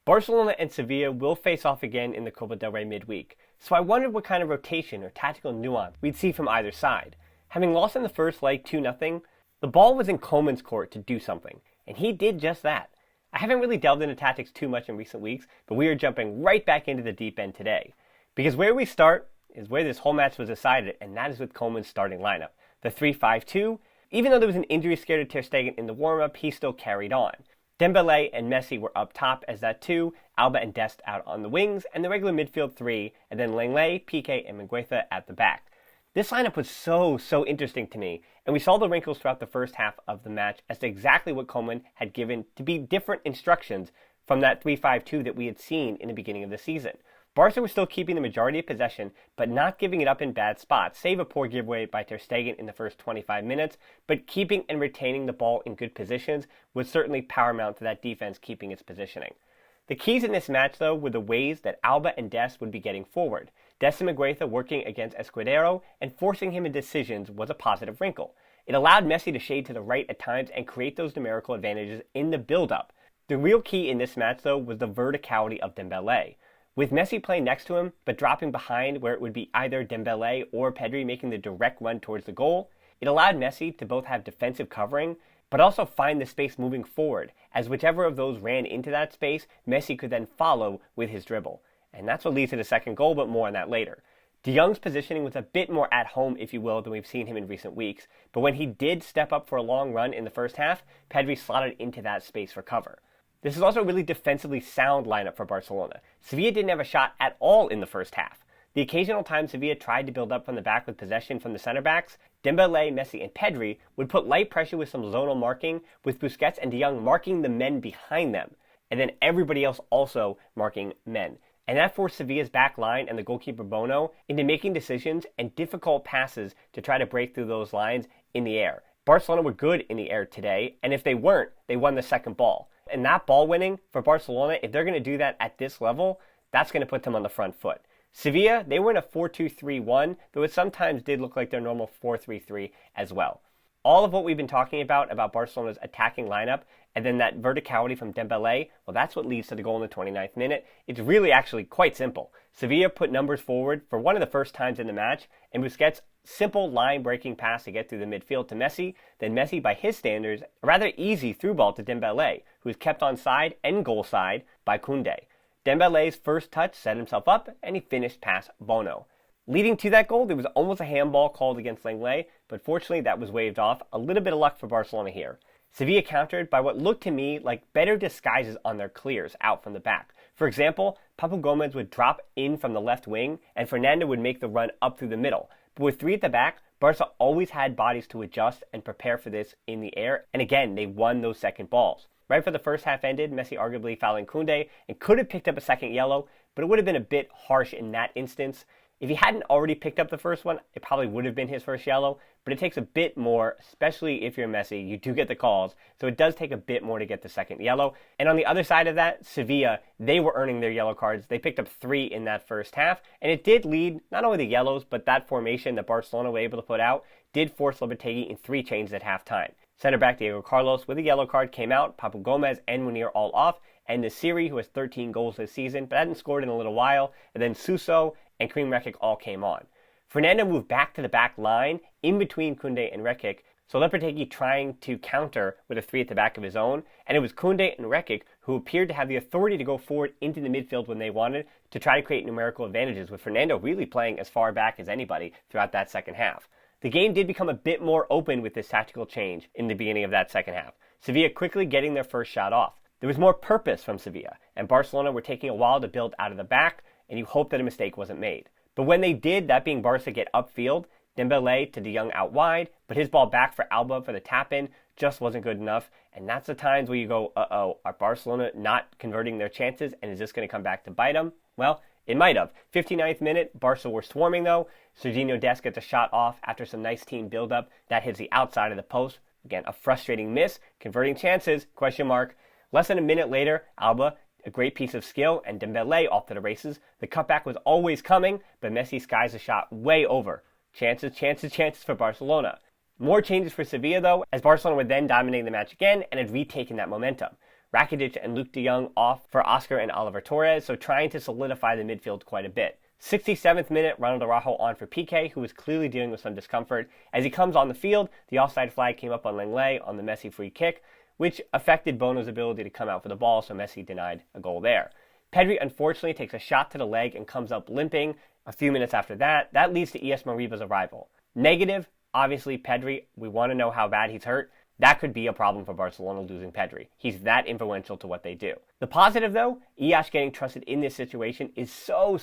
Barcelona and Sevilla will face off again in the Copa del Rey midweek, so I wondered what kind of rotation or tactical nuance we'd see from either side. Having lost in the first leg 2-0, the ball was in Koeman's court to do something, and he did just that. I haven't really delved into tactics too much in recent weeks, but we are jumping right back into the deep end today. Because where we start is where this whole match was decided, and that is with Koeman's starting lineup. The 3-5-2, even though there was an injury scare to Ter Stegen in the warm-up, he still carried on. Dembélé and Messi were up top as that two, Alba and Dest out on the wings, and the regular midfield three, and then Lenglet, Piqué, and Migueza at the back. This lineup was so interesting to me, and we saw the wrinkles throughout the first half of the match as to exactly what Koeman had given to be different instructions from that 3-5-2 that we had seen in the beginning of the season. Barca was still keeping the majority of possession, but not giving it up in bad spots, save a poor giveaway by Ter Stegen in the first 25 minutes, but keeping and retaining the ball in good positions was certainly paramount to that defense keeping its positioning. The keys in this match, though, were the ways that Alba and Dest would be getting forward. Dest and Migueza working against Escudero and forcing him into decisions was a positive wrinkle. It allowed Messi to shade to the right at times and create those numerical advantages in the build-up. The real key in this match, though, was the verticality of Dembélé. With Messi playing next to him, but dropping behind where it would be either Dembélé or Pedri making the direct run towards the goal, it allowed Messi to both have defensive covering, but also find the space moving forward, as whichever of those ran into that space, Messi could then follow with his dribble. And that's what leads to the second goal, but more on that later. De Jong's positioning was a bit more at home, if you will, than we've seen him in recent weeks, but when he did step up for a long run in the first half, Pedri slotted into that space for cover. This is also a really defensively sound lineup for Barcelona. Sevilla didn't have a shot at all in the first half. The occasional time Sevilla tried to build up from the back with possession from the center backs, Dembélé, Messi, and Pedri would put light pressure with some zonal marking, with Busquets and De Jong marking the men behind them, and then everybody else also marking men. And that forced Sevilla's back line and the goalkeeper Bono into making decisions and difficult passes to try to break through those lines in the air. Barcelona were good in the air today, and if they weren't, they won the second ball. And that ball winning for Barcelona, if they're going to do that at this level, that's going to put them on the front foot. Sevilla, they were in a 4-2-3-1, though it sometimes did look like their normal 4-3-3 as well. All of what we've been talking about Barcelona's attacking lineup, and then that verticality from Dembélé, well, that's what leads to the goal in the 29th minute. It's really actually quite simple. Sevilla put numbers forward for one of the first times in the match, and Busquets' simple line-breaking pass to get through the midfield to Messi, then Messi, by his standards, a rather easy through ball to Dembélé, who was kept on side and goal side by Koundé. Dembélé's first touch set himself up, and he finished past Bono. Leading to that goal, there was almost a handball called against Lenglet, but fortunately that was waved off. A little bit of luck for Barcelona here. Sevilla countered by what looked to me like better disguises on their clears out from the back. For example, Papu Gomez would drop in from the left wing, and Fernando would make the run up through the middle. But with three at the back, Barca always had bodies to adjust and prepare for this in the air, and again, they won those second balls. Right before the first half ended, Messi arguably fouling Koundé and could have picked up a second yellow, but it would have been a bit harsh in that instance. If he hadn't already picked up the first one, it probably would have been his first yellow, but it takes a bit more, especially if you're Messi. You do get the calls, so it does take a bit more to get the second yellow. And on the other side of that, Sevilla, they were earning their yellow cards. They picked up 3 in that first half, and it did lead not only the yellows, but that formation that Barcelona were able to put out did force Lopetegui in 3 changes at halftime. Center back Diego Carlos with a yellow card came out, Papu Gomez and Munir all off, and Nasiri, who has 13 goals this season, but hadn't scored in a little while, and then Suso and Karim Rekic all came on. Fernando moved back to the back line in between Koundé and Rekic, so Lopetegui trying to counter with a 3 at the back of his own, and it was Koundé and Rekic who appeared to have the authority to go forward into the midfield when they wanted to try to create numerical advantages, with Fernando really playing as far back as anybody throughout that second half. The game did become a bit more open with this tactical change in the beginning of that second half. Sevilla quickly getting their first shot off. There was more purpose from Sevilla, and Barcelona were taking a while to build out of the back, and you hope that a mistake wasn't made. But when they did, that being Barca get upfield, Dembélé to De Jong out wide, but his ball back for Alba for the tap-in just wasn't good enough, and that's the times where you go, uh-oh, are Barcelona not converting their chances, and is this going to come back to bite them? Well, it might have. 59th minute, Barca were swarming though. Serginho Dest gets a shot off after some nice team build-up. That hits the outside of the post. Again, a frustrating miss. Converting chances, question mark. Less than a minute later, Alba, a great piece of skill, and Dembélé off to the races. The cutback was always coming, but Messi skies a shot way over. Chances for Barcelona. More changes for Sevilla though, as Barcelona were then dominating the match again and had retaken that momentum. Rakitic and Luke de Jong off for Oscar and Oliver Torres, so trying to solidify the midfield quite a bit. 67th minute, Ronald Araujo on for Piqué, who was clearly dealing with some discomfort. As he comes on the field, the offside flag came up on Lenglet on the Messi free kick, which affected Bono's ability to come out for the ball, so Messi denied a goal there. Pedri unfortunately takes a shot to the leg and comes up limping a few minutes after that. That leads to Ilaix Moriba's arrival. Negative, obviously Pedri, we want to know how bad he's hurt. That could be a problem for Barcelona losing Pedri. He's that influential to what they do. The positive though, Ilaix getting trusted in this situation is so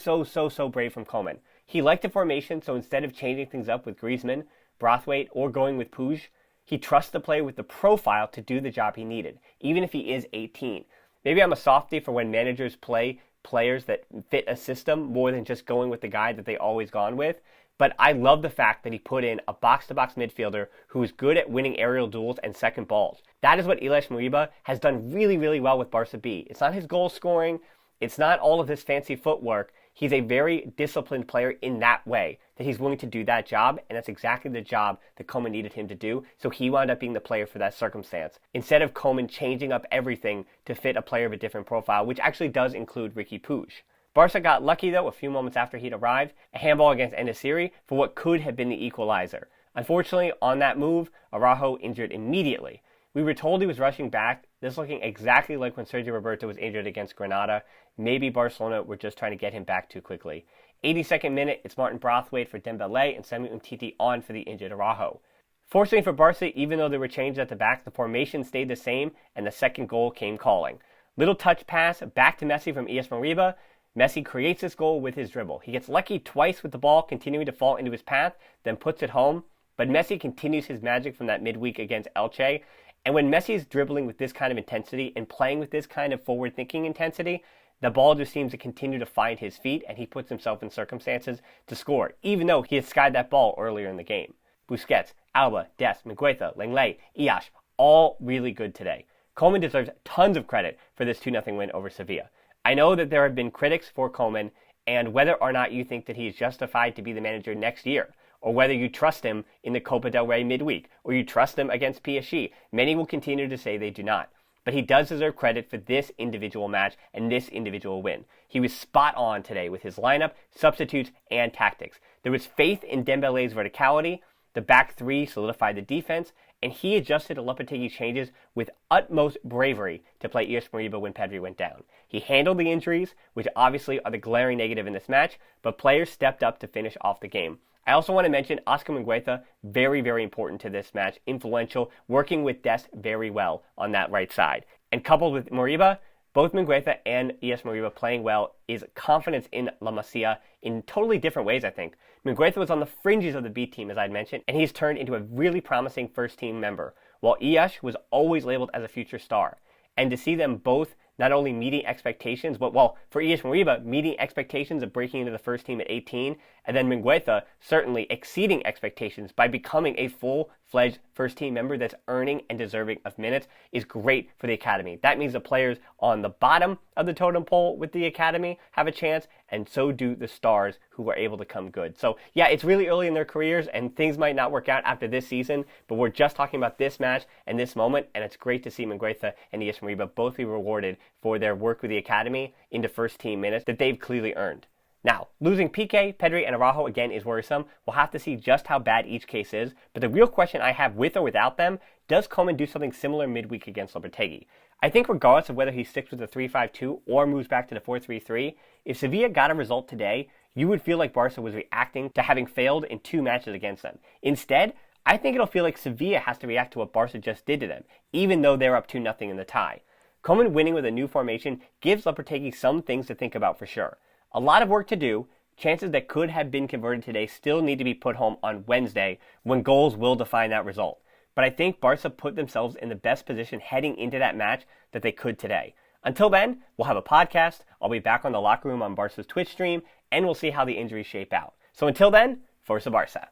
brave from Koeman. He liked the formation, so instead of changing things up with Griezmann, Braithwaite, or going with Puig, he trusts the player with the profile to do the job he needed, even if he is 18. Maybe I'm a softie for when managers play players that fit a system more than just going with the guy that they always gone with. But I love the fact that he put in a box-to-box midfielder who is good at winning aerial duels and second balls. That is what Ilaix Moriba has done really well with Barca B. It's not his goal scoring. It's not all of his fancy footwork. He's a very disciplined player in that way, that he's willing to do that job, and that's exactly the job that Koeman needed him to do, so he wound up being the player for that circumstance. Instead of Koeman changing up everything to fit a player of a different profile, which actually does include Riqui Puig. Barca got lucky though a few moments after he'd arrived, a handball against En-Nesyri for what could have been the equalizer. Unfortunately, on that move, Araujo injured immediately. We were told he was rushing back, this looking exactly like when Sergio Roberto was injured against Granada. Maybe Barcelona were just trying to get him back too quickly. 82nd minute, it's Martin Braithwaite for Dembélé and Semi Umtiti on for the injured Araujo. Fortunately for Barca, even though there were changes at the back, the formation stayed the same and the second goal came calling. Little touch pass back to Messi from Ilaix Moriba. Messi creates this goal with his dribble. He gets lucky twice with the ball continuing to fall into his path, then puts it home. But Messi continues his magic from that midweek against Elche. And when Messi is dribbling with this kind of intensity and playing with this kind of forward-thinking intensity, the ball just seems to continue to find his feet, and he puts himself in circumstances to score, even though he had skied that ball earlier in the game. Busquets, Alba, Dest, Mingueza, Lenglet, Ilaix, all really good today. Koeman deserves tons of credit for this 2-0 win over Sevilla. I know that there have been critics for Koeman, and whether or not you think that he is justified to be the manager next year, or whether you trust him in the Copa del Rey midweek, or you trust him against PSG, many will continue to say they do not. But he does deserve credit for this individual match and this individual win. He was spot on today with his lineup, substitutes, and tactics. There was faith in Dembélé's verticality, the back three solidified the defense, and he adjusted to Lopetegui's changes with utmost bravery to play Ilaix Moriba when Pedri went down. He handled the injuries, which obviously are the glaring negative in this match, but players stepped up to finish off the game. I also want to mention Oscar Mingueza, very important to this match, influential, working with Dest very well on that right side. And coupled with Moriba, both Mingueza and Ilaix Moriba playing well is confidence in La Masia in totally different ways, I think. Mingueza was on the fringes of the B team, as I'd mentioned, and he's turned into a really promising first-team member, while Ilaix was always labeled as a future star. And to see them both not only meeting expectations, but, well, for Ilaix Moriba, meeting expectations of breaking into the first team at 18, and then Mingueza certainly exceeding expectations by becoming a full-fledged first-team member that's earning and deserving of minutes is great for the academy. That means the players on the bottom of the totem pole with the academy have a chance, and so do the stars who are able to come good. So, yeah, it's really early in their careers, and things might not work out after this season, but we're just talking about this match and this moment, and it's great to see Mingueza and Ilaix Moriba both be rewarded for their work with the academy into first-team minutes that they've clearly earned. Now, losing Piqué, Pedri, and Araujo again is worrisome. We'll have to see just how bad each case is, but the real question I have with or without them, does Koeman do something similar midweek against Lopetegui? I think regardless of whether he sticks with the 3-5-2 or moves back to the 4-3-3, if Sevilla got a result today, you would feel like Barca was reacting to having failed in 2 matches against them. Instead, I think it'll feel like Sevilla has to react to what Barca just did to them, even though they're up 2-0 in the tie. Koeman winning with a new formation gives Lopetegui some things to think about for sure. A lot of work to do. Chances that could have been converted today still need to be put home on Wednesday, when goals will define that result. But I think Barca put themselves in the best position heading into that match that they could today. Until then, we'll have a podcast, I'll be back on the locker room on Barca's Twitch stream, and we'll see how the injuries shape out. So until then, Forza Barca.